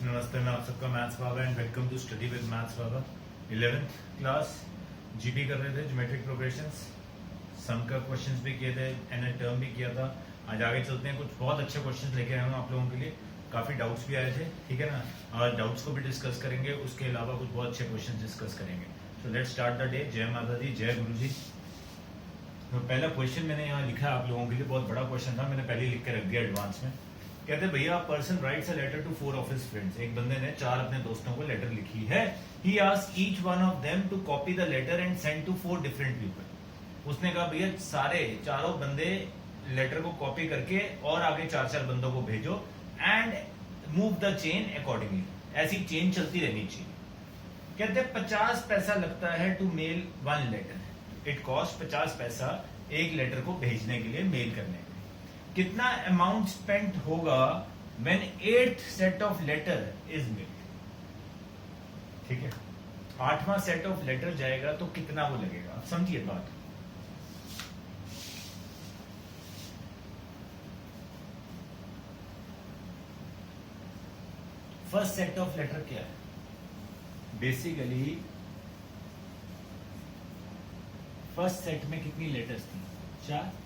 नमस्ते, मैं आप सबका maths Baba and welcome to study with maths Baba. 11th class GP कर रहे थे, ज्योमेट्रिक प्रोग्रेशंस। सम का क्वेश्चंस भी किए थे, एंड टर्म भी किया था। आज आगे चलते हैं, कुछ बहुत अच्छे क्वेश्चंस लेके आया हूँ आप लोगों के लिए। काफ़ी डाउट्स भी आए थे, ठीक है ना। आज डाउट्स को भी डिस्कस करेंगे, उसके अलावा कुछ बहुत अच्छे क्वेश्चन डिस्कस करेंगे। So let's start the day. जय माता दी, जय गुरु जी। तो पहला क्वेश्चन मैंने यहाँ लिखा है आप लोगों के लिए, बहुत बड़ा क्वेश्चन था, मैंने पहले लिख के रख दिया एडवांस में। कहते भैया, person writes a letter to 4 of his friends. एक बंदे ने 4 अपने दोस्तों को लेटर लिखी है। He asked each one of them to copy the letter and send to 4 different people. उसने कहा भैया चारों बंदे लेटर को कॉपी करके और आगे 4 बंदों को भेजो and move the chain accordingly. ऐसी चेन चलती रहनी चाहिए। कहते 50 पैसा लगता है to mail 1 letter. It cost 50 पैसा एक लेटर को भेजने के लिए, मेल करने के लिए। कितना अमाउंट स्पेंट होगा when 8th set of letter is made. ठीक है, 8वां सेट ऑफ लेटर जाएगा तो कितना वो लगेगा, आप समझिए बात। फर्स्ट सेट ऑफ लेटर क्या है? बेसिकली फर्स्ट सेट में कितनी लेटर्स थी? 4।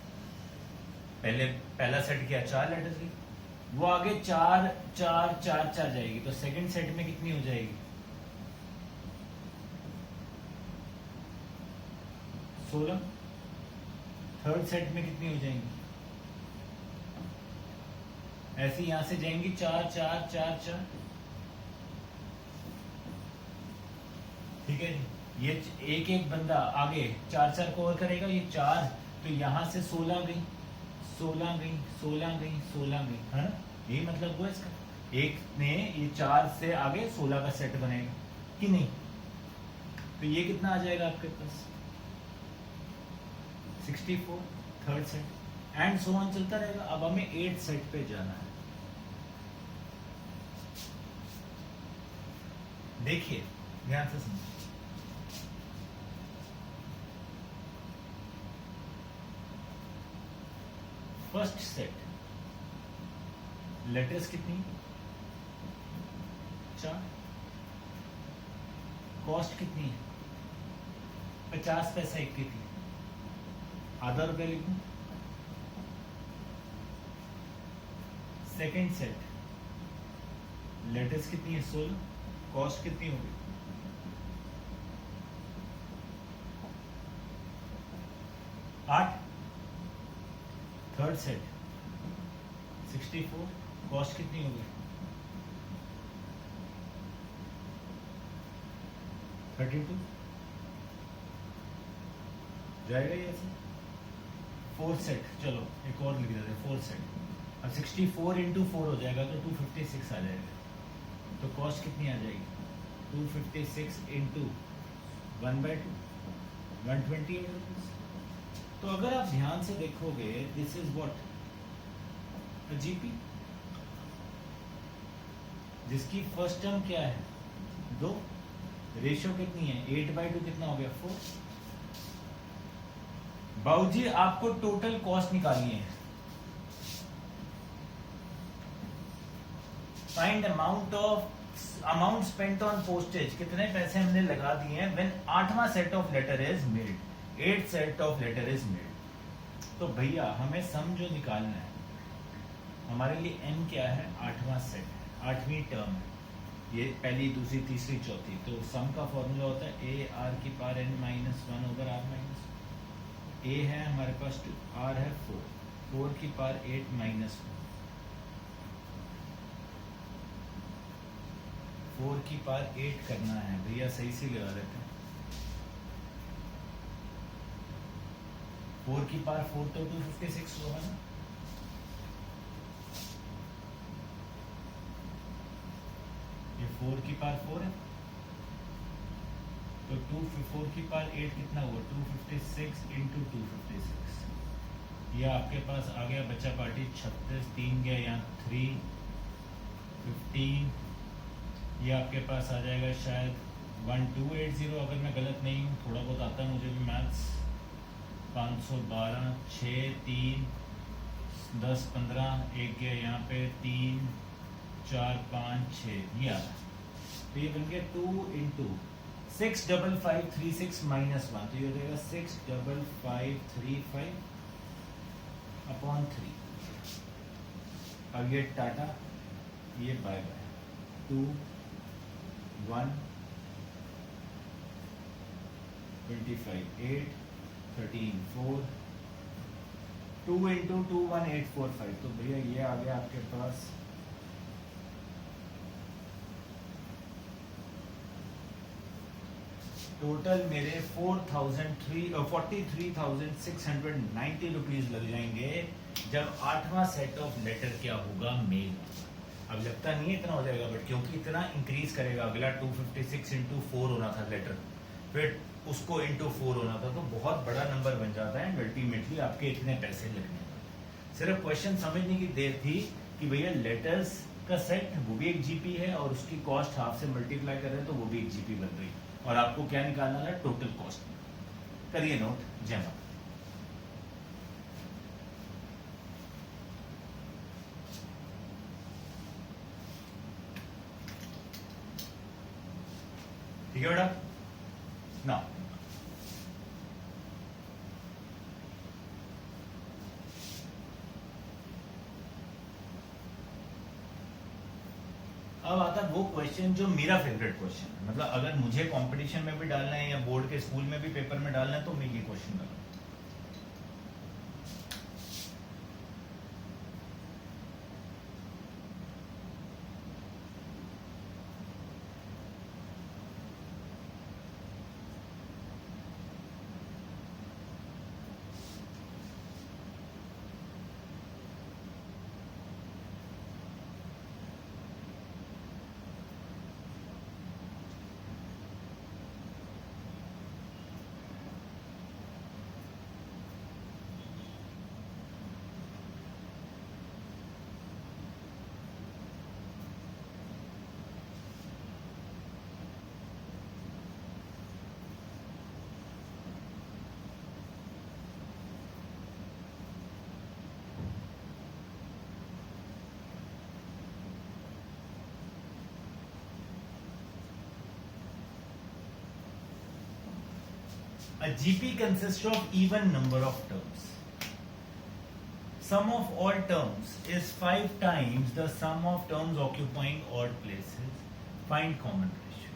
पहला सेट क्या 4 लेटर्स की, वो आगे 4 4 4 4 जाएगी, तो सेकंड सेट में कितनी हो जाएगी? 16। थर्ड सेट में कितनी हो जाएंगी? ऐसे यहां से जाएंगी 4 4 4 4। ठीक है जी, ये एक एक बंदा आगे 4 4 को और करेगा, ये 4, तो यहां से 16 गई, 16 गई, 16 गई, 16 गई, है ना। यही मतलब हुआ इसका। एक ने ये 4 से आगे 16 का सेट बनेगा कि नहीं, तो ये कितना आ जाएगा आपके पास? 64 third set, and so on चलता रहेगा। अब हमें 8th सेट पे जाना है। देखिए ध्यान से समझिए। फर्स्ट सेट लेटर्स कितनी? 4। कॉस्ट कितनी है? 50 पैसा एक की थी, आधा रुपया लिखूं। सेकेंड सेट लेटर्स कितनी है? 16। कॉस्ट कितनी होगी? 8। Third set 64। कॉस्ट कितनी होगी? 32। जाएगा ये ऐसे। फोर्थ सेट, चलो एक और लिख देते हैं। फोर्थ सेट अब 64 इंटू 4 हो जाएगा, तो 256 आ जाएगा। तो कॉस्ट कितनी आ जाएगी? 256 इंटू 1/2, 128 रुपीज। तो अगर आप ध्यान से देखोगे, दिस इज व्हाट जीपी, जिसकी फर्स्ट टर्म क्या है? 2। रेशियो कितनी है? 8/2 कितना हो गया? 4। बाबूजी आपको टोटल कॉस्ट निकालनी है। Find amount spent on postage. कितने पैसे हमने लगा दिए हैं व्हेन 8वां set of letter is made, 8th set of letter is made. तो भैया हमें सम जो निकालना है, हमारे लिए n क्या है? 8वां सेट है, 8वीं टर्म है। ये पहली, दूसरी, तीसरी, चौथी। तो सम का फॉर्मूला होता है a r की power n minus 1 over r minus. a है हमारे पास 2, r है 4, 4 की पावर 8 माइनस 1, 4 की पावर 8 करना है भैया, सही से लगा लेते हैं। 4 की पावर 4 तो 256 होगा ना। ये 4 की पावर 4 है, तो 4 की पावर 8 कितना हुआ? 256 इंटू 256। ये आपके पास आ गया बच्चा पार्टी 36, 3 गया यहाँ 3, 15। ये आपके पास आ जाएगा शायद 1280, अगर मैं गलत नहीं हूँ, थोड़ा बहुत आता है मुझे भी मैथ्स। 512, 6, 3, 10, 15, एक गया यहाँ पे 3, 4 5 6 ये आ रहा, तो ये बन गया 2 इंटू 65536 माइनस 1, तो ये हो जाएगा 65535 अपॉन 3। अब ये टाटा, ये बाय बाय, 2 1 25 8 13 4, 2 इंटू 2 1 8 4 5, तो भैया ये आ गया आपके पास टोटल मेरे 43,690 रुपीज लग जाएंगे जब 8वां सेट ऑफ लेटर क्या होगा, मेल। अब लगता नहीं है इतना हो जाएगा, बट क्योंकि इतना इंक्रीज करेगा, अगला 256 इंटू 4 होना था लेटर, फिर उसको इंटू 4 होना था, तो बहुत बड़ा नंबर बन जाता है। अल्टीमेटली आपके इतने पैसे लगने वाले। सिर्फ क्वेश्चन समझने की देर थी कि भैया लेटर्स का सेट वो भी एक जीपी है और उसकी कॉस्ट हाफ से मल्टीप्लाई कर रहे हैं तो वो भी एक जीपी बन रही है, और आपको क्या निकालना है, टोटल कॉस्ट। करिए नोट। जय माता। ठीक है बेटा ना। अब आता वो क्वेश्चन जो मेरा फेवरेट क्वेश्चन है, मतलब अगर मुझे कंपटीशन में भी डालना है या बोर्ड के स्कूल में भी पेपर में डालना है तो मैं ये क्वेश्चन डालूंगा। A GP consists of even number of terms. Sum of all terms is 5 times the sum of terms occupying odd places. Find common ratio.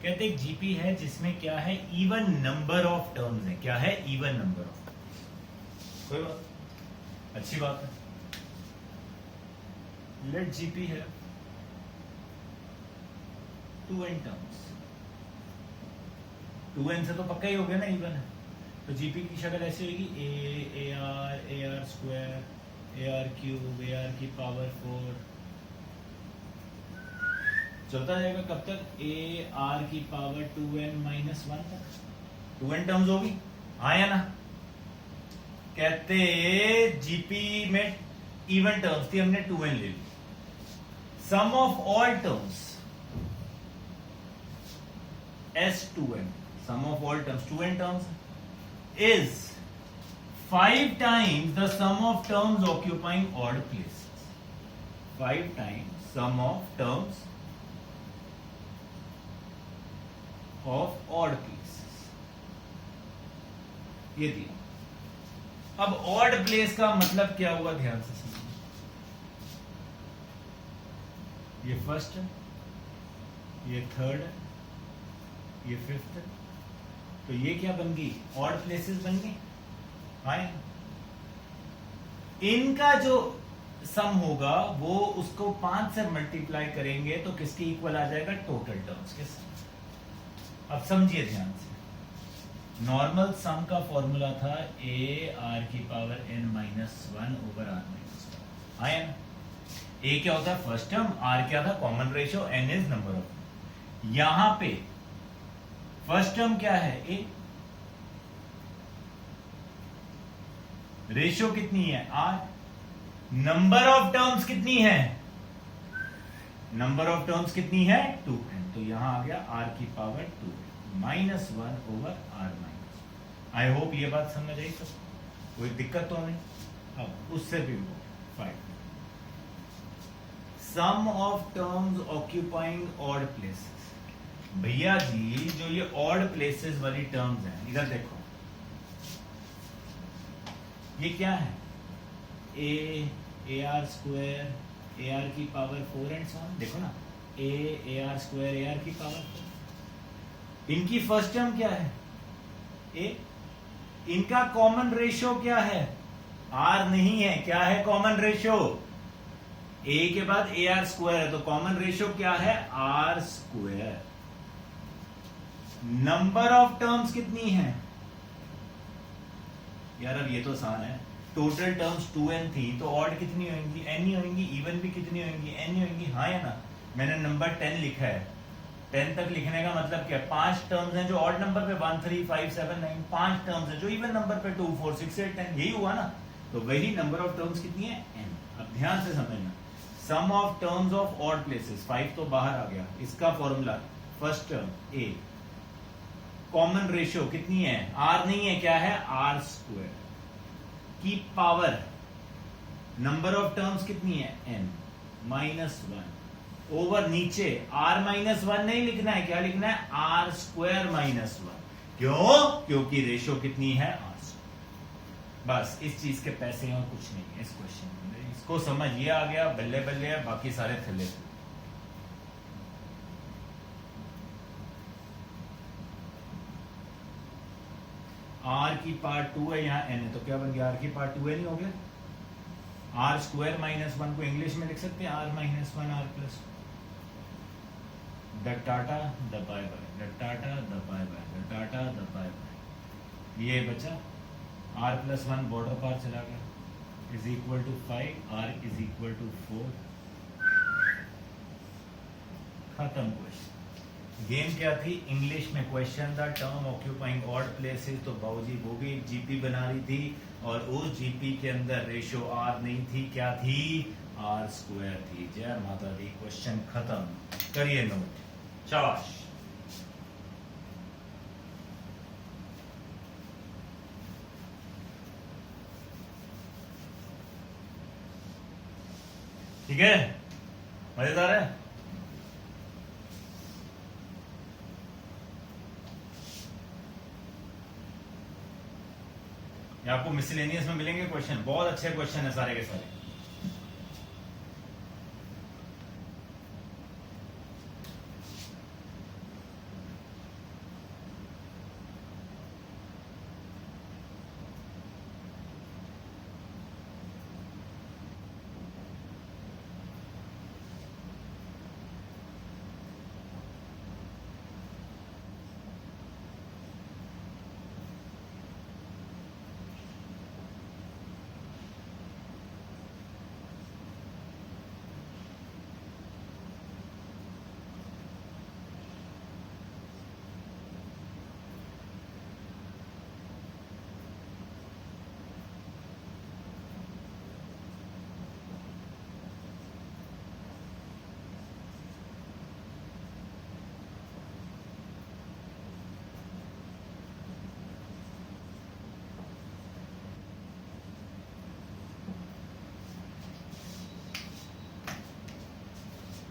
कहते एक GP है जिसमें क्या है, even number of terms है। क्या है, even number of terms। कोई बात, अच्छी बात है। Let GP है 2n terms। 2n से तो पक्का ही हो गया ना इवन है, तो जीपी की शक्ल ऐसी होगी, A R square, A R cube, A R की पावर 4 चलता जाएगा कब तक, ए आर की पावर 2n माइनस 1 तक। 2n टर्म्स होगी, हाँ या ना। कहते जीपी में इवन टर्म्स थी, हमने 2n ले ली। Sum of all terms S2n, sum of all terms, 2n terms, is 5 times the sum of terms occupying odd places. 5 times sum of terms of odd places. ये थी। अब odd place का मतलब क्या हुआ, ध्यान से समझिए। ये फर्स्ट है, ये थर्ड है, ये फिफ्थ है, तो ये क्या बन गई, ऑड प्लेसेस बन गई। हाँ, इनका जो सम होगा वो उसको 5 से मल्टीप्लाई करेंगे तो किसके इक्वल आ जाएगा, टोटल टर्म्स के सम। अब समझिए ध्यान से, नॉर्मल सम का फॉर्मूला था ए आर की power n minus 1 over R minus 1। हाँ, ए क्या होता है, फर्स्ट टर्म, आर क्या था, common ratio, n is number of. यहां पे फर्स्ट टर्म क्या है, ए, रेशियो कितनी है, आर, नंबर ऑफ टर्म्स कितनी है, नंबर ऑफ टर्म्स कितनी है, 2n, तो यहां आ गया आर की power 2 minus 1 over R minus. I hope ये बात समझ आई, सब कोई दिक्कत तो नहीं। अब उससे भी 5 sum of terms occupying odd places. भैया जी जो ये ऑड प्लेसेस वाली टर्म्स हैं, इधर देखो, ये क्या है? A R square A R की पावर 4 एंड सो ऑन। देखो ना, A R square A R की पावर 4। इनकी फर्स्ट टर्म क्या है? ए। इनका कॉमन रेशियो क्या है? आर नहीं है। क्या है कॉमन रेशियो? ए के बाद ए आर स्क्वायर है, तो कॉमन रेशियो क्या है? R square. Number of terms कितनी है यार? अब ये तो आसान है। टोटल टर्म्स 2n थी, तो ऑड कितनी होंगी? n ही होंगी। इवन भी कितनी होंगी? n ही होंगी। हाँ या ना? मैंने नंबर 10 लिखा है। 10 तक लिखने का मतलब क्या? 5 टर्म्स हैं जो ऑड नंबर पे 1 3 5 7 9, 5 टर्म्स हैं जो इवन नंबर पे 2 4 6 8 10। यही हुआ ना? तो वही नंबर ऑफ टर्म्स कितनी है? n। अब ध्यान से समझना, sum of terms of odd places, 5 तो बाहर आ गया। इसका formula, first term a, common ratio कितनी है? r नहीं है। क्या है? r स्क्वायर की पावर, नंबर ऑफ टर्म्स कितनी है? n -1 ओवर नीचे r -1 नहीं लिखना है। क्या लिखना है? r square -1। क्यों? क्योंकि रेशियो कितनी है? r। बस इस चीज के पैसे हैं और कुछ नहीं है इस क्वेश्चन में। इसको समझ, ये आ गया, बल्ले बल्ले है, बाकी सारे थल्ले। आर की पार्ट 2 है, यहाँ n है, तो क्या बन गया? आर की पार्ट 2 नहीं हो गया? आर स्क्वायर -1 को इंग्लिश में लिख सकते हैं r -1 r plus the tata the bye bye, the tata the bye bye, the tata the bye bye. ये बचा r+1 बॉर्डर पार चला गया, is equal to 5, r is equal to 4। खत्म क्वेश्चन। गेम क्या थी? इंग्लिश में क्वेश्चन था, टर्म ऑक्यूपाइंग ऑड प्लेसेस। तो बाबूजी वो भी जीपी बना रही थी, और उस जीपी के अंदर रेशियो आर नहीं थी। क्या थी? आर स्क्वायर थी। जय माता दी। क्वेश्चन खत्म। करिए नोट। शाबाश। ठीक है, मजेदार है। ये आपको मिसलेनियस में मिलेंगे क्वेश्चन, बहुत अच्छे क्वेश्चन है सारे के सारे।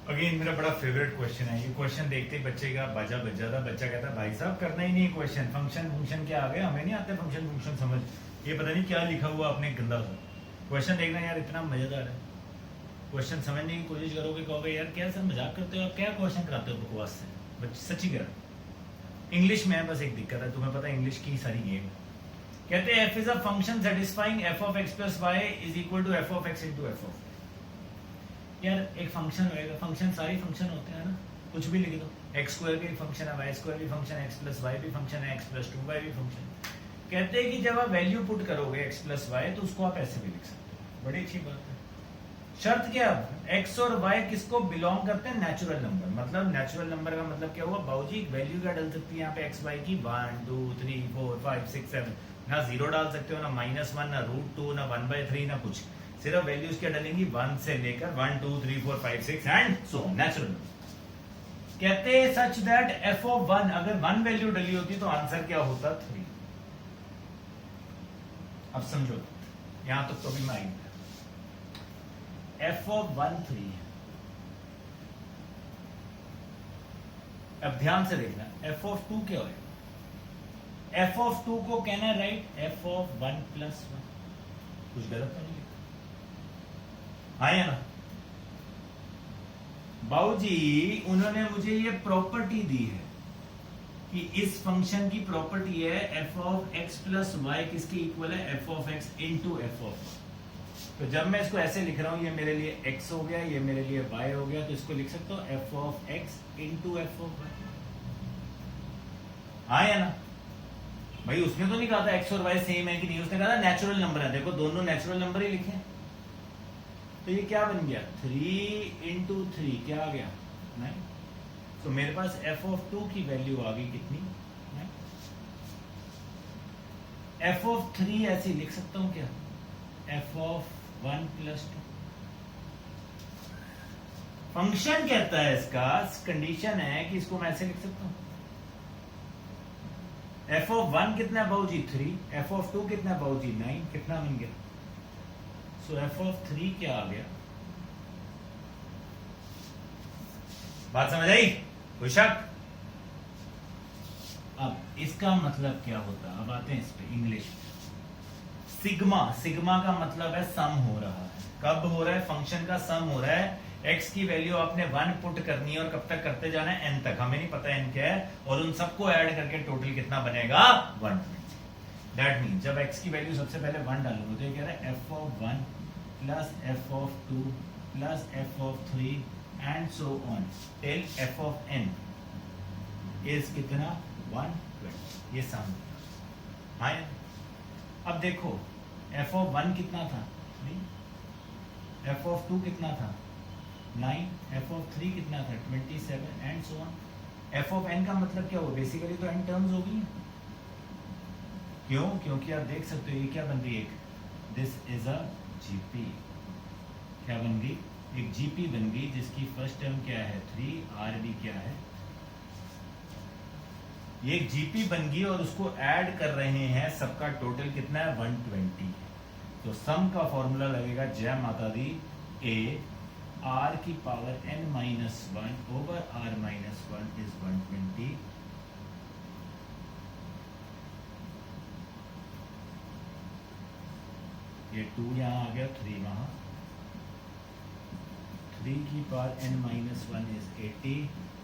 अगेन मेरा बड़ा फेवरेट क्वेश्चन है ये। क्वेश्चन देखते ही बच्चे का बाजा बज जाता। बच्चा कहता है भाई साहब करना ही नहीं क्वेश्चन, फंक्शन क्या आ गया, हमें नहीं आते फंक्शन समझ, ये पता नहीं क्या लिखा हुआ आपने गंदा सा। क्वेश्चन देखना यार इतना मजेदार है। क्वेश्चन समझने की कोशिश करोगे, कहोगे यार क्या सर मजाक करते हो आप, क्या क्वेश्चन कराते हो बकवास से। बच्चे सच्ची कह, इंग्लिश में बस एक दिक्कत है, तुम्हें पता है इंग्लिश की सारी गेम। कहते हैं f is a function satisfying f of x plus y is equal to f of x into f of। यार एक फंक्शन होएगा, फंक्शन सारे फंक्शन होते हैं ना, कुछ भी लिख दो। एक्स स्क्वायर भी फंक्शन है, वाई स्क्वायर भी फंक्शन है, एक्स प्लस वाई भी फंक्शन है, एक्स प्लस 2y भी फंक्शन। कहते हैं कि जब आप वैल्यू पुट करोगे एक्स प्लस वाई तो उसको आप ऐसे भी लिख सकते हो। बड़ी अच्छी बात है। शर्त क्या? एक्स और वाई किसको बिलोंग करते हैं? Natural number. मतलब नेचुरल नंबर का मतलब क्या हुआ बाबूजी? वैल्यू क्या डल सकती है यहाँ पे एक्स वाई की? 1 2 3 4 5 6 7। ना जीरो डाल सकते हो, ना -1, ना √2, ना 1/3, ना कुछ। सिर्फ वैल्यूज क्या डलेंगी? 1 से लेकर 1 2 3 4 5 6 एंड सो नेचुरल। कहते हैं सच दैट f of 1, अगर 1 वैल्यू डली होती तो आंसर क्या होता? 3। अब समझो, यहां तक तो भी मैं f of 1 3 है। अब ध्यान से देखना, एफ ऑफ टू क्या है? एफ ऑफ टू को कहना है right F of one plus one. कुछ गलत तो नहीं लिखा? हाँ या ना? बाबूजी उन्होंने मुझे ये प्रॉपर्टी दी है कि इस फंक्शन की प्रॉपर्टी है F of X plus Y किसके इक्वल है? F of X into F of. तो जब मैं इसको ऐसे लिख रहा हूं, ये मेरे लिए x हो गया, ये मेरे लिए y हो गया, तो इसको लिख सकता हूं F of X into F of Y. हाँ या ना? भाई उसने तो नहीं कहा था x और y सेम है कि नहीं, उसने कहा था नेचुरल नंबर है। देखो दोनों नेचुरल नंबर ही लिखे, तो ये क्या बन गया? 3 इंटू 3 क्या आ गया? 9। तो मेरे पास एफ ऑफ टू की वैल्यू आ गई कितनी? 9। एफ ऑफ 3 ऐसे लिख सकता हूं क्या? F of 1 plus 2। फंक्शन कहता है इसका, कंडीशन है कि इसको मैं ऐसे लिख सकता हूं। एफ ऑफ 1 कितना है बाबूजी? 3। एफ ऑफ 2 कितना है बाबूजी? 9। कितना बन गया? सो एफ ऑफ 3 क्या आ गया? बात समझ आई? कोई शक? अब इसका मतलब क्या होता है? अब आते हैं इस पे इंग्लिश। सिग्मा, सिग्मा का मतलब है सम हो रहा है। कब हो रहा है? फंक्शन का सम हो रहा है। x की वैल्यू आपने 1 पुट करनी है और कब तक करते जाना है? n तक। हमें नहीं पता n क्या है, और उन सबको ऐड करके टोटल कितना बनेगा? 120। दैट मीन जब x की वैल्यू सबसे पहले 1 डालूंगा तो ये कह रहा है F of 1 plus F of 2 plus F of 3 and so on till F of n is कितना? 120। ये सम। हाँ, अब देखो एफ ऑफ 1 कितना था? 3। एफ ऑफ 2 कितना था? 9। एफ ऑफ 3 कितना था? 27 and so on. F of n का मतलब क्या हो? बेसिकली तो n टर्म्स हो गई। क्यों? क्योंकि आप देख सकते हो ये क्या बन रही है? This is a GP. क्या बन गई? एक जीपी बन गई जिसकी फर्स्ट टर्म क्या है? 3। आरबी क्या है? ये एक जीपी बन गई और उसको ऐड कर रहे हैं, सबका टोटल कितना है? 120। तो सम का फॉर्मूला लगेगा जय माता दी ए आर की power n minus 1 over r minus 1 is 120। ये 2 यहां आ गया, 3 वहां। 3 की पावर n माइनस 1 इज 80।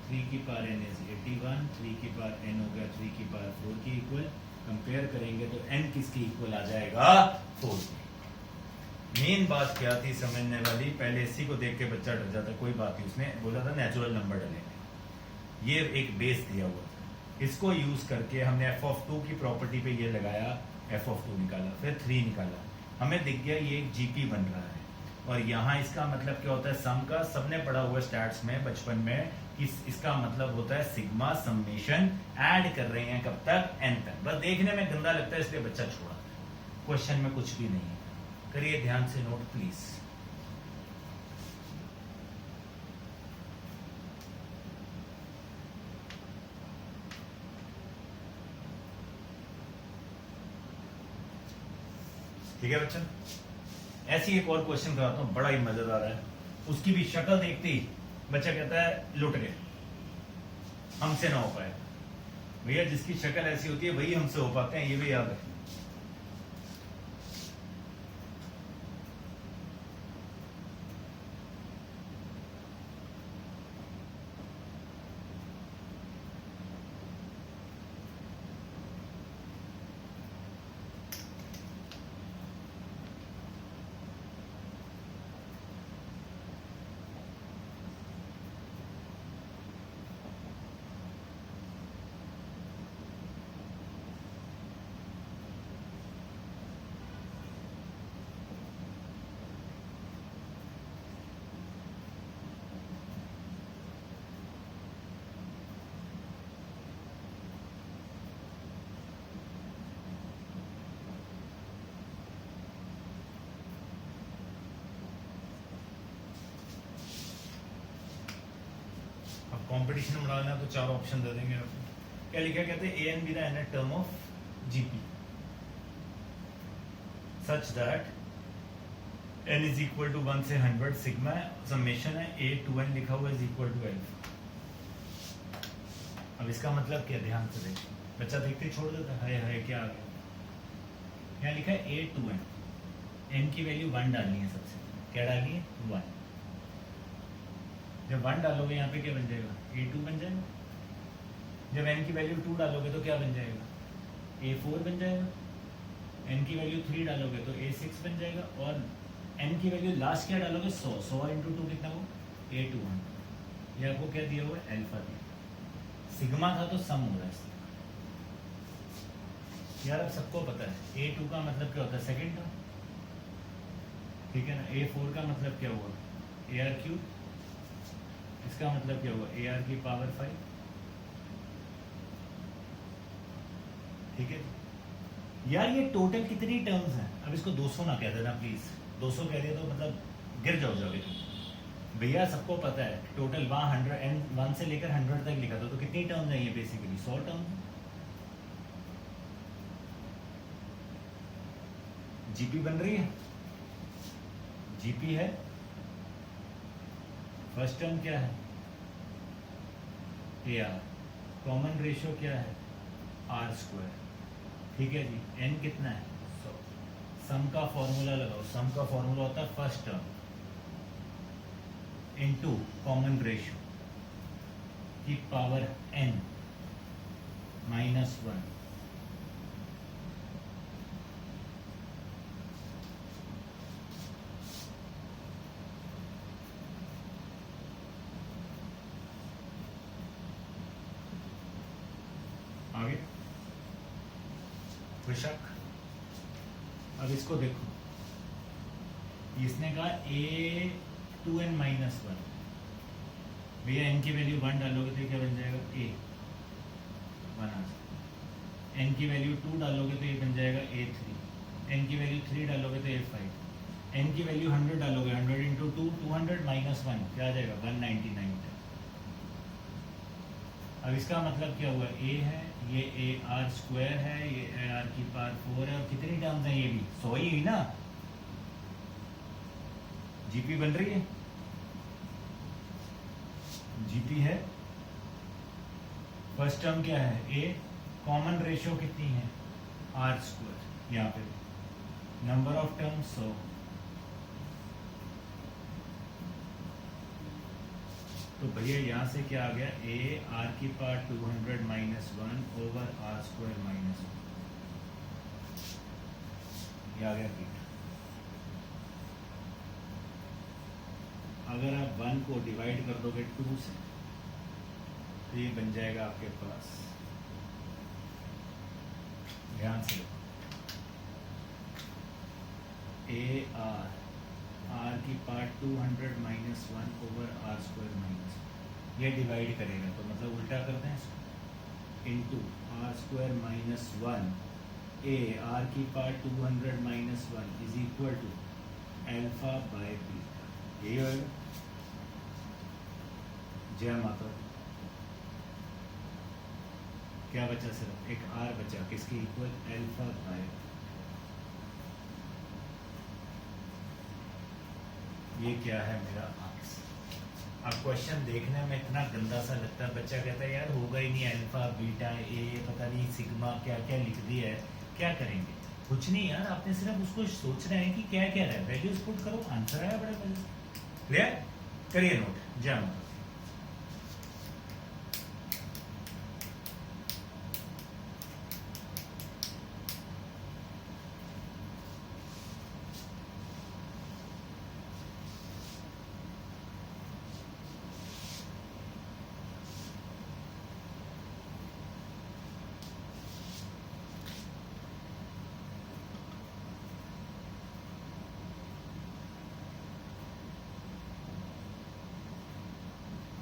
3 की पावर n इज 81। 3 की पावर n हो गया 3 की पावर 4 की इक्वल। कंपेयर करेंगे तो n किसकी इक्वल आ जाएगा? 4 की। मेन बात क्या थी समझने वाली? पहले इसी को देख के बच्चा डर जाता, कोई बात नहीं, उसने बोला था नेचुरल नंबर डलेंगे। ये एक बेस दिया हुआ था, इसको यूज करके हमने एफ ऑफ 2 की प्रॉपर्टी पे ये लगाया, एफ ऑफ 2 निकाला, फिर 3 निकाला, हमें दिख गया ये एक जीपी बन रहा है। और यहाँ इसका मतलब क्या होता है? सम का सबने पढ़ा हुआ स्टैट्स में बचपन में, इसका मतलब होता है सिग्मा समेशन ऐड कर रहे हैं कब तक? n तक। बस देखने में गंदा लगता है इसलिए बच्चा छोड़ा, क्वेश्चन में कुछ भी नहीं है। करिए ध्यान से नोट प्लीज। ठीक है बच्चा? ऐसी एक और क्वेश्चन कराता हूं, बड़ा ही मजेदार है। उसकी भी शक्ल देखते ही बच्चा कहता है लुट गए, हमसे ना हो पाए। भैया जिसकी शक्ल ऐसी होती है वही हमसे हो पाते हैं, ये भी याद रखें। कंपटीशन बढ़ाना है तो 4 ऑप्शन दे देंगे आपको। क्या लिखा? कहते हैं A and B the N term of GP such that n is equal to 1 से 100 सिग्मा समेशन है a to n लिखा हुआ इज इक्वल टू 12। अब इसका मतलब क्या, ध्यान से देखो, बच्चा देखते ही छोड़ देता है क्या आ गया, क्या लिखा है ए टू एन, एन की वैल्यू 1 डालनी है सबसे, क्या डालनी है 1, जब 1 डालोगे यहाँ पे क्या बन जाएगा ए टू बन जाएगा, जब एन की वैल्यू 2 डालोगे तो क्या बन जाएगा ए 4 बन जाएगा, एन की वैल्यू 3 डालोगे तो ए 6 बन जाएगा, और एन की वैल्यू लास्ट क्या डालोगे 100 इंटू 2 कितना हो ए 200, ये आपको क्या दिया हुआ है अल्फा दिया, सिग्मा था तो सम हो रहा है यार, अब सबको पता है ए 2 का मतलब क्या होता है सेकंड टर्म, ठीक है ना, ए 4 का मतलब क्या हुआ ए आर क्यूब, इसका मतलब क्या हुआ ए आर की पावर 5, ठीक है यार। ये टोटल कितनी टर्म्स हैं, अब इसको 200 ना कह देना प्लीज, 200 कह दिया तो मतलब गिर जाओगे तुम भैया, सबको पता है टोटल वहाँ 100 से लेकर 100 तक लिखा था, तो कितनी टर्म्स है ये बेसिकली 100 टर्म्स। जीपी बन रही है, जीपी है, फर्स्ट टर्म क्या है ए आर, कॉमन रेशियो क्या है आर स्क्वायर, ठीक है जी, एन कितना है 100, सम का फॉर्मूला लगाओ, सम का फॉर्मूला होता है first term into common ratio की पावर एन -1, आगे कोई शक। अब इसको देखो, इसने कहा ए 2n -1, भैया एन की वैल्यू 1 डालोगे तो क्या बन जाएगा ए 1 आ जाएगा, एन की वैल्यू 2 डालोगे तो ये बन जाएगा ए 3, एन की वैल्यू 3 डालोगे तो ए 5, एन की वैल्यू 100 डालोगे 100 इंटू 2 200 -1 क्या आ जाएगा 199। अब इसका मतलब क्या हुआ ए है, ये ए आर स्क्वायर है, ये ए आर की पावर 4 है, और कितनी टर्म्स हैं ये भी 100 ही हुई ना, जीपी बन रही है, जीपी है, फर्स्ट टर्म क्या है ए, कॉमन रेशियो कितनी है आर स्क्वायर, यहाँ पे नंबर ऑफ टर्म्स 100, तो भैया यहाँ से क्या आ गया ए आर की पावर 200 -1 ओवर आर स्क्वायर -1, ये आ गया ठीक। अगर आप 1 को डिवाइड कर दोगे 2 से तो ये बन जाएगा आपके पास, ध्यान से ए आर आर की पार्ट 200 -1 ओवर आर स्क्वायर -1, ये डिवाइड करेगा तो मतलब उल्टा करते हैं इसको, into R square -1 A R की part 200 -1 is equal to alpha by beta, यही होगा। जय माता, क्या बचा सिर्फ एक आर बचा, किसकी इक्वल अल्फा बाय, ये क्या है मेरा आंसर। अब क्वेश्चन देखने में इतना गंदा सा लगता है, बच्चा कहता है यार होगा ही नहीं, अल्फा बीटा ए पता नहीं सिग्मा क्या क्या लिख दिया है, क्या करेंगे, कुछ नहीं यार, आपने सिर्फ उसको सोचना है कि क्या क्या है, वैल्यूज पुट करो, आंसर आया बड़े मजे से, क्लियर, करिए नोट। जय माता।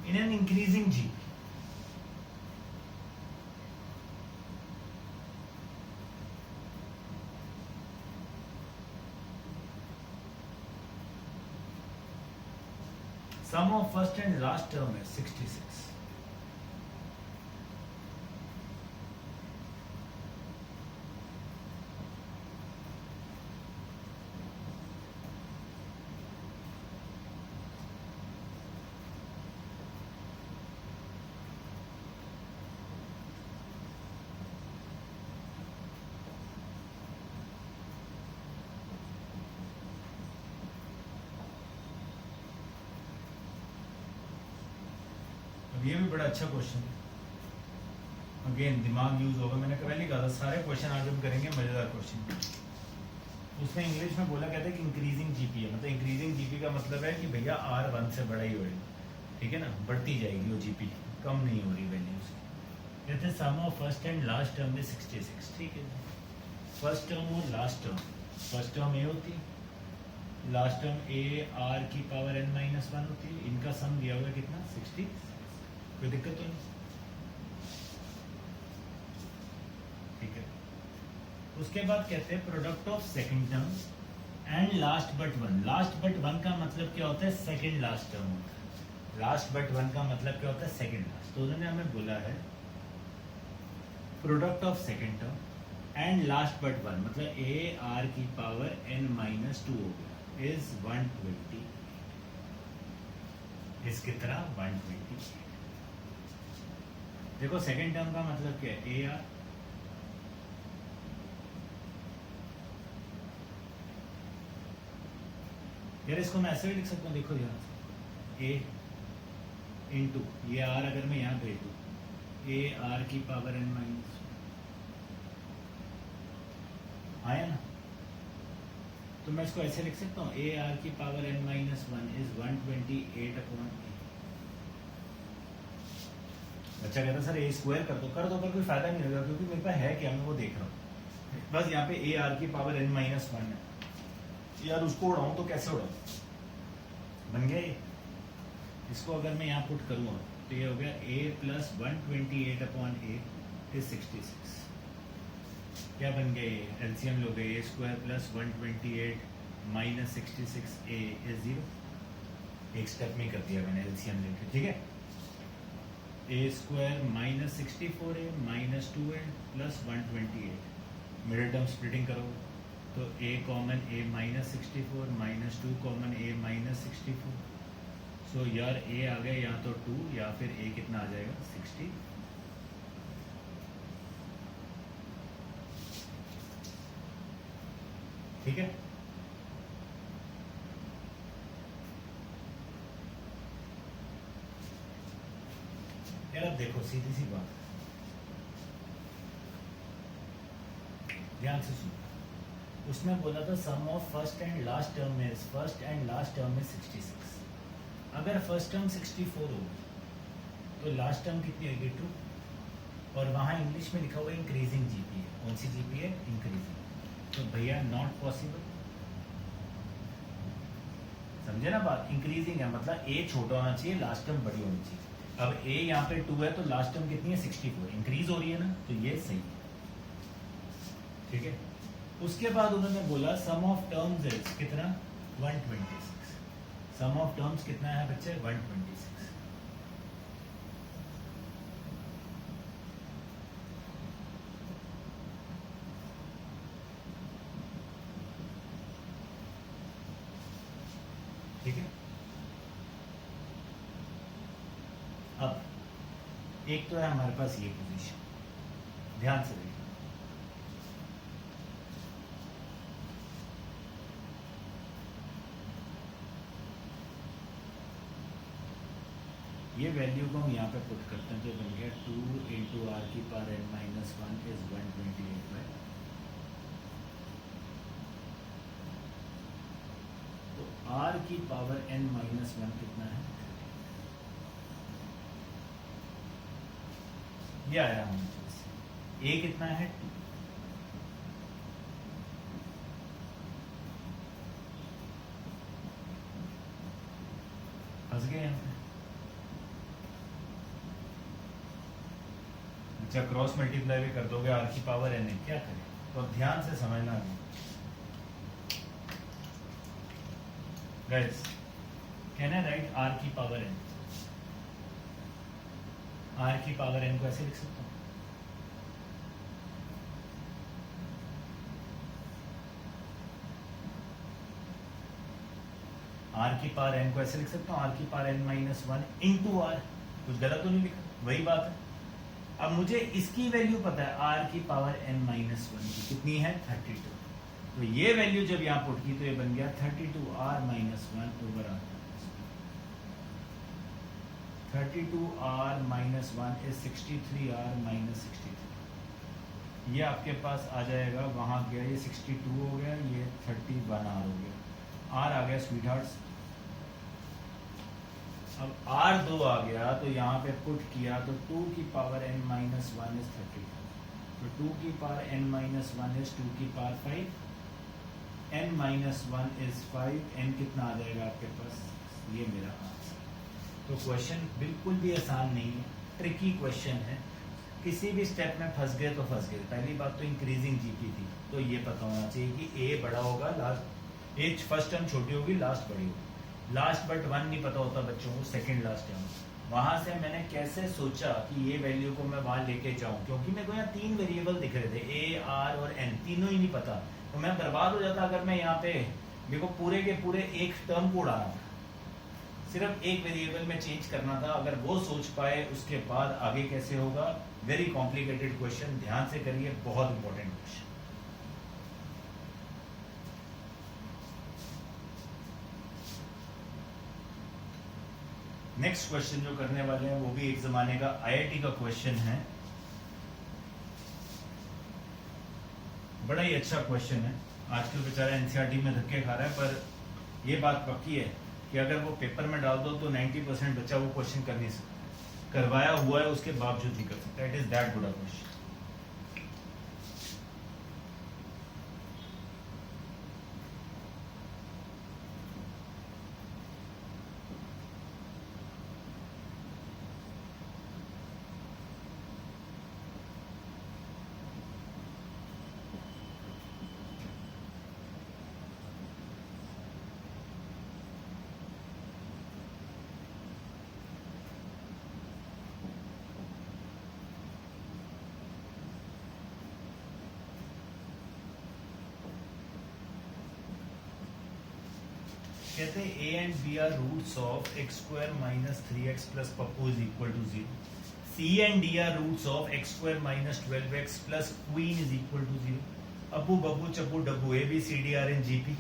In an increasing G, sum of first and last term is 66. ये भी बड़ा अच्छा क्वेश्चन है, अगेन दिमाग यूज होगा। मैंने पहले कहा था सारे क्वेश्चन आज हम करेंगे मजेदार क्वेश्चन। उसने इंग्लिश में बोला, कहते हैं कि इंक्रीजिंग जीपी है, मतलब इंक्रीजिंग जीपी का मतलब है कि भैया आर 1 से बड़ा ही होएगा, ठीक है ना, बढ़ती जाएगी वो जीपी, कम नहीं हो रही वैल्यू उसकी। कहते हैं sum of first and last term में 66, ठीक है। फर्स्ट टर्म और last term, first term A होती है, लास्ट टर्म ए आर की पावर n माइनस 1 होती है, इनका सम दिया हुआ है कितना 60, कोई दिक्कत तो नहीं, ठीक है। उसके बाद कहते हैं product of second term and last but one. Last but one का मतलब क्या होता है, सेकंड लास्ट टर्म होता है। लास्ट बट वन का मतलब क्या होता है, सेकंड लास्ट। तो उन्होंने हमें बोला है product of second term and last but one, मतलब ए आर की पावर n माइनस 2 हो गया, इज 120, इस कितना 120। देखो सेकंड टर्म का मतलब क्या है, ए आर, यार इसको मैं ऐसे भी लिख सकता हूँ, देखो ध्यान से, ए इंटू ये आर, अगर मैं यहाँ भेज दूँ ए आर की पावर n माइनस, आया ना, तो मैं इसको ऐसे लिख सकता हूँ, ए आर की power n minus 1 is 128 upon A. बच्चा कहता सर ए स्क्वायर कर दो पर कोई फायदा नहीं होगा, क्योंकि मेरे पास है क्या, मैं वो देख रहा हूँ। बस यहाँ पे ए आर की पावर n माइनस 1 है, यार उसको उड़ाऊं तो कैसे उड़ाऊं, बन गया ये। इसको अगर मैं यहाँ पुट करूँगा तो ये हो गया a plus 128 upon A is 66। क्या बन गया ये, एलसीएम लोगे, A square plus 128 minus 66 A is 0। एक स्टेप में कर दिया मैंने एलसीएम लेके, ठीक है। ए स्क्वायर माइनस 64 ए माइनस 2 ए प्लस 128, मिडिल टर्म स्प्लिटिंग करो तो a common a minus 64 minus 2 common a minus 64, सो यार a आ गया या तो 2 या फिर a कितना आ जाएगा 60। ठीक है, यार अब देखो सीधी सी बात, ध्यान से सुनो। उसमें बोला था sum of first and last term में, फर्स्ट एंड लास्ट टर्म में 66। अगर फर्स्ट टर्म 64 होगी तो लास्ट टर्म कितनी होगी 2, और वहाँ इंग्लिश में लिखा हुआ इंक्रीजिंग जीपी है, कौन सी जीपी है, इंक्रीजिंग। तो भैया नॉट पॉसिबल, समझे ना बात, इंक्रीजिंग है मतलब ए छोटा होना चाहिए, लास्ट टर्म बड़ी होनी चाहिए। अब ए यहाँ पे 2 है तो लास्ट टर्म कितनी है 64, इंक्रीज हो रही है ना, तो ये सही है, ठीक है। उसके बाद उन्होंने बोला सम ऑफ टर्म्स इज कितना 126, सम ऑफ टर्म्स कितना है बच्चे 126। ठीक है, अब एक तो है हमारे पास ये पोजीशन, ध्यान से देखिए, ये वैल्यू को हम यहाँ पे पुट करते हैं तो बन गया 2 इंटू आर की power n minus 1 is 128 by, तो आर की पावर n माइनस 1 कितना है, ये आया हमारे पास, ए कितना है 2, फंस गए यहाँ पे। अच्छा क्रॉस मल्टीप्लाई भी कर दोगे, आर की पावर n है, क्या करें, तो ध्यान से समझना guys. Can I write R की पावर n, आर की पावर n को ऐसे लिख सकता हूँ, आर की पावर n को ऐसे लिख सकता हूँ, आर की power n minus 1 into R, कुछ गलत तो नहीं लिखा, वही बात है। अब मुझे इसकी वैल्यू पता है, आर की पावर n माइनस 1 की कितनी है 32, तो ये वैल्यू जब यहाँ पुट की तो ये बन गया 32 R minus 1 over R, 32r minus 1 is 63r minus 63। ये आपके पास आ जाएगा, वहाँ गया ये 62 हो गया, ये 31r हो गया, r आ गया स्वीट हार्ट्स। अब r2 आ गया तो यहाँ पे पुट किया तो 2 की पावर n माइनस 1 इज 35, तो 2 की पावर n माइनस 1 इज 2 की power 5, n minus 1 is 5, n कितना आ जाएगा आपके पास, ये मेरा आंसर। तो क्वेश्चन बिल्कुल भी आसान नहीं है, ट्रिकी क्वेश्चन है, किसी भी स्टेप में फंस गए तो फंस गए। पहली बात तो इंक्रीजिंग जीपी थी, तो ये पता होना चाहिए कि ए बड़ा होगा, लास्ट ए फर्स्ट टर्म छोटी होगी, लास्ट बड़ी होगी। लास्ट बट 1 नहीं पता होता बच्चों को, सेकंड लास्ट टर्म। वहां से मैंने कैसे सोचा कि ये वैल्यू को मैं वहां लेके जाऊं, क्योंकि मेरे को यहाँ 3 वेरिएबल दिख रहे थे, ए आर और एन, तीनों ही नहीं पता, तो मैं बर्बाद हो जाता अगर मैं यहाँ पे मेरे को पूरे के पूरे एक टर्म को उड़ाना था, सिर्फ एक वेरिएबल में चेंज करना था। अगर वो सोच पाए उसके बाद आगे कैसे होगा, वेरी कॉम्प्लिकेटेड क्वेश्चन, ध्यान से करिए, बहुत इंपॉर्टेंट क्वेश्चन। नेक्स्ट क्वेश्चन जो करने वाले हैं वो भी एक जमाने का आईआईटी का क्वेश्चन है, बड़ा ही अच्छा क्वेश्चन है। आजकल बेचारा एनसीईआरटी में धक्के खा रहा है, पर ये बात पक्की है कि अगर वो पेपर में डाल दो तो 90% बच्चा वो क्वेश्चन कर नहीं सकता, करवाया हुआ है उसके बावजूद नहीं कर सकता। It is that good a question. कहते हैं A and B are roots of X square minus 3x plus पप्पू is equal to 0। C and D are roots of X square minus 12x plus queen is equal to 0। अबू बबू चब्बू डब्बू A B C D are in GP.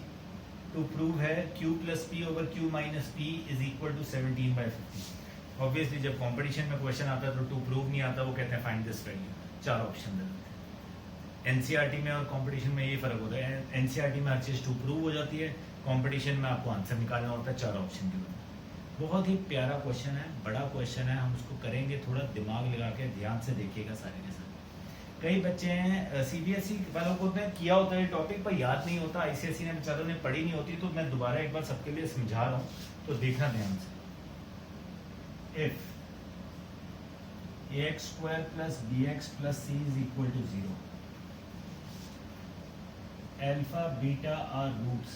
To prove है q plus P over q minus P is equal to 17/50। Obviously जब competition में question आता है तो टू प्रूव नहीं आता, वो कहते हैं फाइंड दिस वैल्यू, 4 ऑप्शन दे देते हैं। एनसीईआरटी में और कंपटीशन में ये फर्क होता है, एनसीईआरटी में हर चीज टू प्रूव हो जाती है, कंपटीशन में आपको आंसर निकालना होता है 4 ऑप्शन के बाद। बहुत ही प्यारा क्वेश्चन है, बड़ा क्वेश्चन है, हम उसको करेंगे, थोड़ा दिमाग लगा के ध्यान से देखिएगा सारे के सारे। कई बच्चे हैं सीबीएसई वालों को किया होता है टॉपिक पर याद नहीं होता, आईसीएसई ने बेचारों ने पढ़ी नहीं होती, तो मैं दोबारा एक बार सबके लिए समझा रहा हूँ, तो देखना ध्यान से। If ax square plus bx plus c is equal to 0, alpha beta are roots,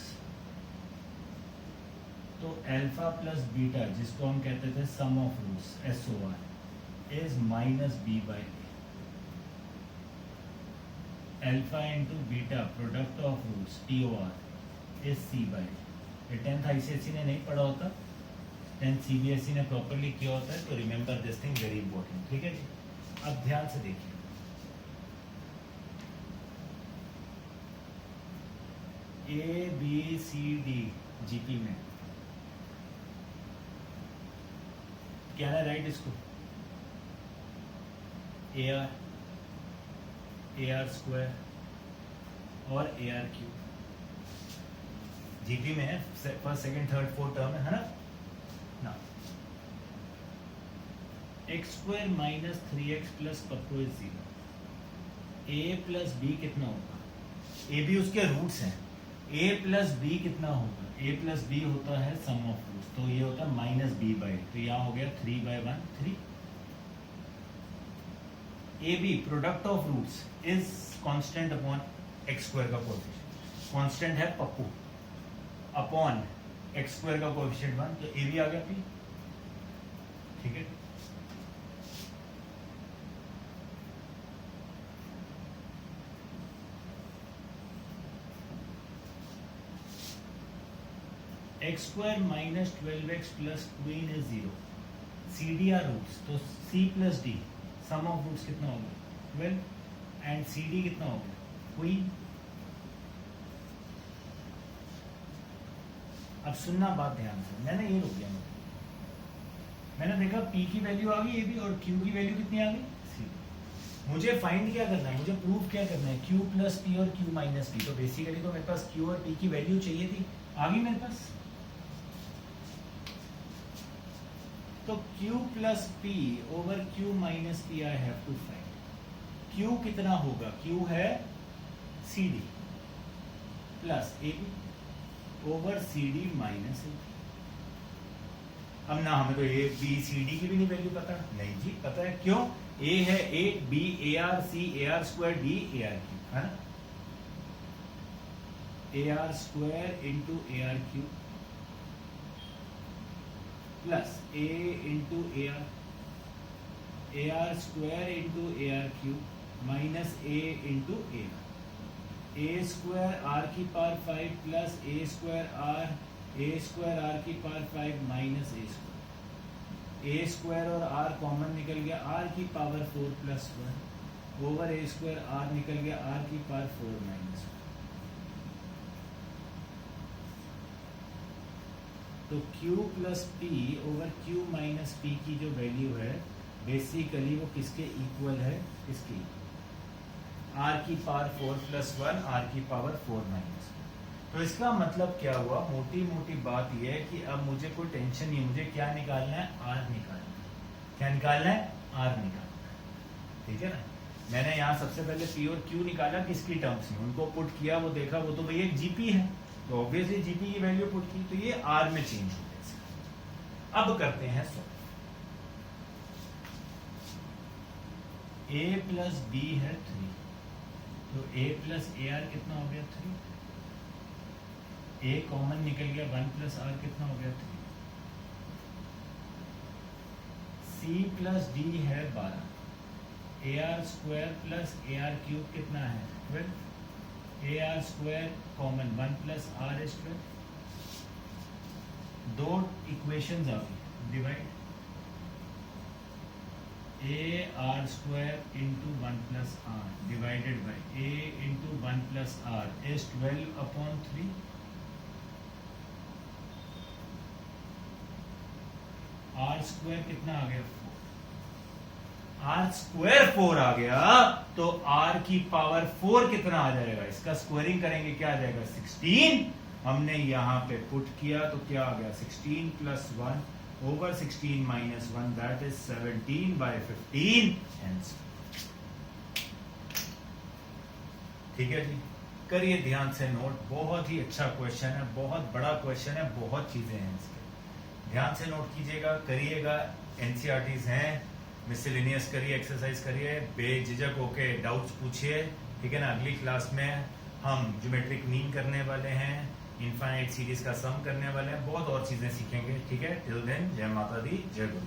तो अल्फा प्लस बीटा जिसको हम कहते थे sum of roots SOR is minus B by A. Alpha into beta product of roots TOR is C by A. ये 10th ICSE ने नहीं पढ़ा होता, 10th सीबीएसई ने प्रॉपरली किया होता है, तो remember this thing, very important. ठीक है जी, अब ध्यान से देखिए, A B C D GP में क्या है, राइट इसको ए आर स्क्वायर और ए आर क्यू जीपी में है, first second third fourth term है ना। ना X square minus 3x plus पप्पू इज 0। ए प्लस बी कितना होगा, ए बी उसके रूट्स हैं, ए प्लस बी कितना होगा, ए प्लस बी होता है सम ऑफ रूट्स, तो ये होता है माइनस बी बाई, तो यहाँ हो गया 3/1 3। A B product of roots is constant upon X square का कोएफिशिएंट, कांस्टेंट है पप्पू, अपॉन एक्स स्क्वायर का कोएफिशिएंट 1, तो ए बी आ गया पी। ठीक है, X square minus 12x plus queen is 0। C D are roots, तो C plus D sum of roots कितना होगा 12 एंड सी डी कितना होगा क्वीन। अब सुनना बात ध्यान से, मैंने ये रोक दिया, मैंने देखा P की वैल्यू आ गई ये भी, और Q की वैल्यू कितनी आ गई C। मुझे फाइंड क्या करना है, मुझे प्रूव क्या करना है, Q प्लस P और Q माइनस P। तो बेसिकली तो मेरे पास Q और P की वैल्यू चाहिए थी, आ गई मेरे पास। तो Q plus P over Q minus P I have to find. Q कितना होगा, Q है CD plus AB over CD minus AB। अब ना हमें तो A B C D की भी नहीं वैल्यू पता, नहीं जी पता है, क्यों, A है 8, B AR, C AR square, D AR cube, है ना, AR square into AR cube plus A into AR square into AR cube minus A into AR, A square R की power 5 plus A square R की power 5 minus A square और R common निकल गया, R की power 4 plus 1 over A square R निकल गया, R की power 4 minus 1। तो Q plus P over Q minus P की जो वैल्यू है बेसिकली वो किसके इक्वल है, किसकी, R की पावर 4 प्लस 1, R की पावर 4 माइनस 1। तो इसका मतलब क्या हुआ, मोटी मोटी बात यह है कि अब मुझे कोई टेंशन नहीं, मुझे क्या निकालना है, R निकालना है। क्या निकालना है, R निकालना है, ठीक है ना। मैंने यहाँ सबसे पहले P और Q निकाला किसकी टर्म्स में, उनको पुट किया, वो देखा वो तो भैया एक GP है, तो ऑब्वियसली GP की वैल्यू पुट की, तो ये R में चेंज हो गया। अब करते हैं सॉल्व। A प्लस B है 3, तो A प्लस AR कितना हो गया 3, A कॉमन निकल गया 1 प्लस R कितना हो गया 3, C प्लस D है 12, AR square plus AR cube कितना है 12, AR square common 1 plus R square, दो इक्वेशंस आ गई, divide AR square into 1 plus R divided by A into 1 plus R is 12 upon 3, R square कितना आ गया 4, R square 4 आ गया, तो R की power 4 कितना आ जाएगा, इसका स्क्वायरिंग करेंगे क्या आ जाएगा 16, हमने यहां पे पुट किया तो क्या आ गया 16 plus 1 over 16 minus 1 that is 17 by 15 answer. ठीक है जी, करिए ध्यान से नोट, बहुत ही अच्छा क्वेश्चन है, बहुत बड़ा क्वेश्चन है, बहुत चीजें हैं इसके, ध्यान से नोट कीजिएगा, करिएगा। एनसीईआरटीज हैं, मिसलेनियस करिए, एक्सरसाइज करिए, बेझिझक होके डाउट्स पूछिए, ठीक है ना। अगली क्लास में हम ज्योमेट्रिक मीन करने वाले हैं, इनफाइनाइट सीरीज का सम करने वाले हैं, बहुत और चीजें सीखेंगे, ठीक है। टिल देन जय माता दी, जय गुरु।